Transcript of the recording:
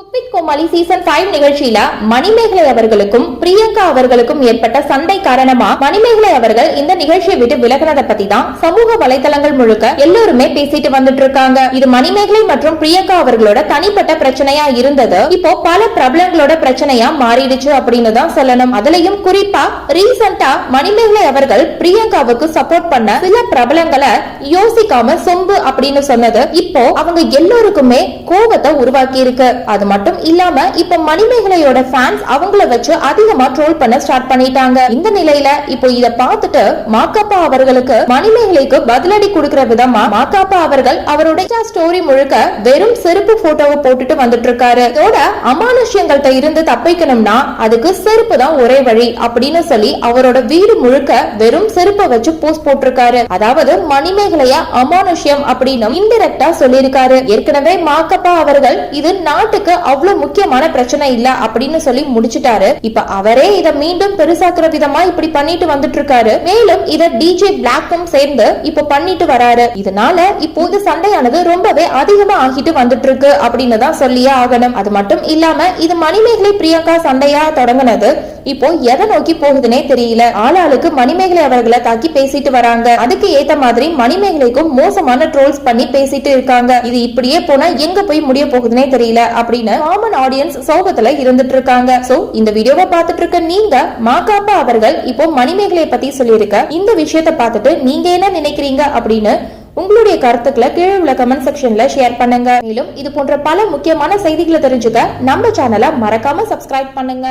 Cook with கோமாளி season 5 நிகழ்ச்சியில மணிமேகலை அவர்களுக்கும் பிரியங்கா அவர்களுக்கும் ஏற்பட்ட சண்டை காரணமா மணிமேகலை அவர்கள் இந்த நிகழ்ச்சியை விட்டு விலகினதை பத்தி தான் சமூக வலைதளங்கள் முழுக்க எல்லோருமே பேசிட்டு வந்துட்டு இருக்காங்க. இது மணிமேகலை மற்றும் பிரியங்கா அவர்களோட தனிப்பட்ட பிரச்சனையா இருந்தது இப்போ பல பிரபலங்களோட பிரச்சனையா மாறிடுச்சு அப்படின்னு தான் சொல்லணும். அதுலயும் குறிப்பா ரீசெண்டா மணிமேகலை அவர்கள் பிரியங்காவுக்கு சப்போர்ட் பண்ண சில பிரபலங்களை யோசிக்காம சொம்பு அப்படின்னு சொன்னது இப்போ அவங்க எல்லோருக்குமே கோபத்தை உருவாக்கி இருக்கு. அது மட்டும் இல்லாம இப்ப மணிமேகலையோட ஃபேன்ஸ் அவங்கள வச்சு அதிகமா ட்ரோல் பண்ண ஸ்டார்ட் பண்ணிட்டாங்க. இந்த நிலையில இப்போ இத பார்த்துட்டு மாக்காப்பா அவர்களுக்கு மணிமேகலைக்கு பதிலடி கொடுக்கிற விதமா மாக்காப்பா அவர்கள் அவருடைய ஸ்டோரி முழுக்க வெறும் செருப்பு போட்டோவை போட்டுட்டு வந்துட்டு இருக்காரு. இதோட அமானுஷ்யங்கள்ட்ட இருந்து தப்பிக்கணும்னா அதுக்கு செருப்பு தான் ஒரே வழி அப்படின்னு சொல்லி அவரோட வீடு முழுக்க வெறும் செருப்பை வச்சு போஸ்ட் போட்டிருக்காரு. அதாவது மணிமேகலைய அமானுஷ்யம் அப்படின்னு இன்டைரக்டா சொல்லியிருக்காரு. ஏற்கனவே மாக்கப்பா அவர்கள் இது நாட்டுக்கு அவ்வளவு முக்கியமான பிரச்சனை இல்ல அப்படின்னு சொல்லி முடிச்சிட்டாரு. இப்ப அவரே இத மீண்டும் பெருசாக்குற விதமா இப்படி பண்ணிட்டு வந்துட்டு இருக்காரு. மேலும் இத டிஜே பிளாக்கும் சேர்ந்து இப்ப பண்ணிட்டு வராரு. இதனால இப்போது சண்டையானது ரொம்பவே அதிகமா ஆகிட்டு வந்துட்டு இருக்கு அப்படின்னு தான் சொல்லியே ஆகணும். அது மட்டும் இல்லாம இது மணிமேகலை பிரியங்கா சண்டையா தொடங்கினது இப்போ எதை நோக்கி போகுதுன்னே தெரியல. ஆளாளுக்கு மணிமேகலை அவர்களை தாக்கி பேசிட்டு வராங்க. அதுக்கு ஏத்த மாதிரி மணிமேகலைக்கும் மோசமான ட்ரோல்ஸ் பண்ணி பேசிட்டு இருக்காங்க. இது இப்படியே போனா எங்க போய் முடிய போகுதுன்னே தெரியல அப்படின்னு காமன் ஆடியன்ஸ் சோகத்துல இருந்துட்டு இருக்காங்க. சோ இந்த வீடியோவை பார்த்துட்டு இருக்க நீங்க மாக்காப்பா அவர்கள் இப்போ மணிமேகலையை பத்தி சொல்லியிருக்க இந்த விஷயத்தை பார்த்துட்டு நீங்க என்ன நினைக்கிறீங்க அப்படின்னு உங்களுடைய கருத்துக்களை கீழே உள்ள கமெண்ட் செக்ஷன்ல ஷேர் பண்ணுங்க. மேலும் இது போன்ற பல முக்கியமான செய்திகளை தெரிஞ்சுக்க நம்ம சேனலை மறக்காம சப்ஸ்கிரைப் பண்ணுங்க.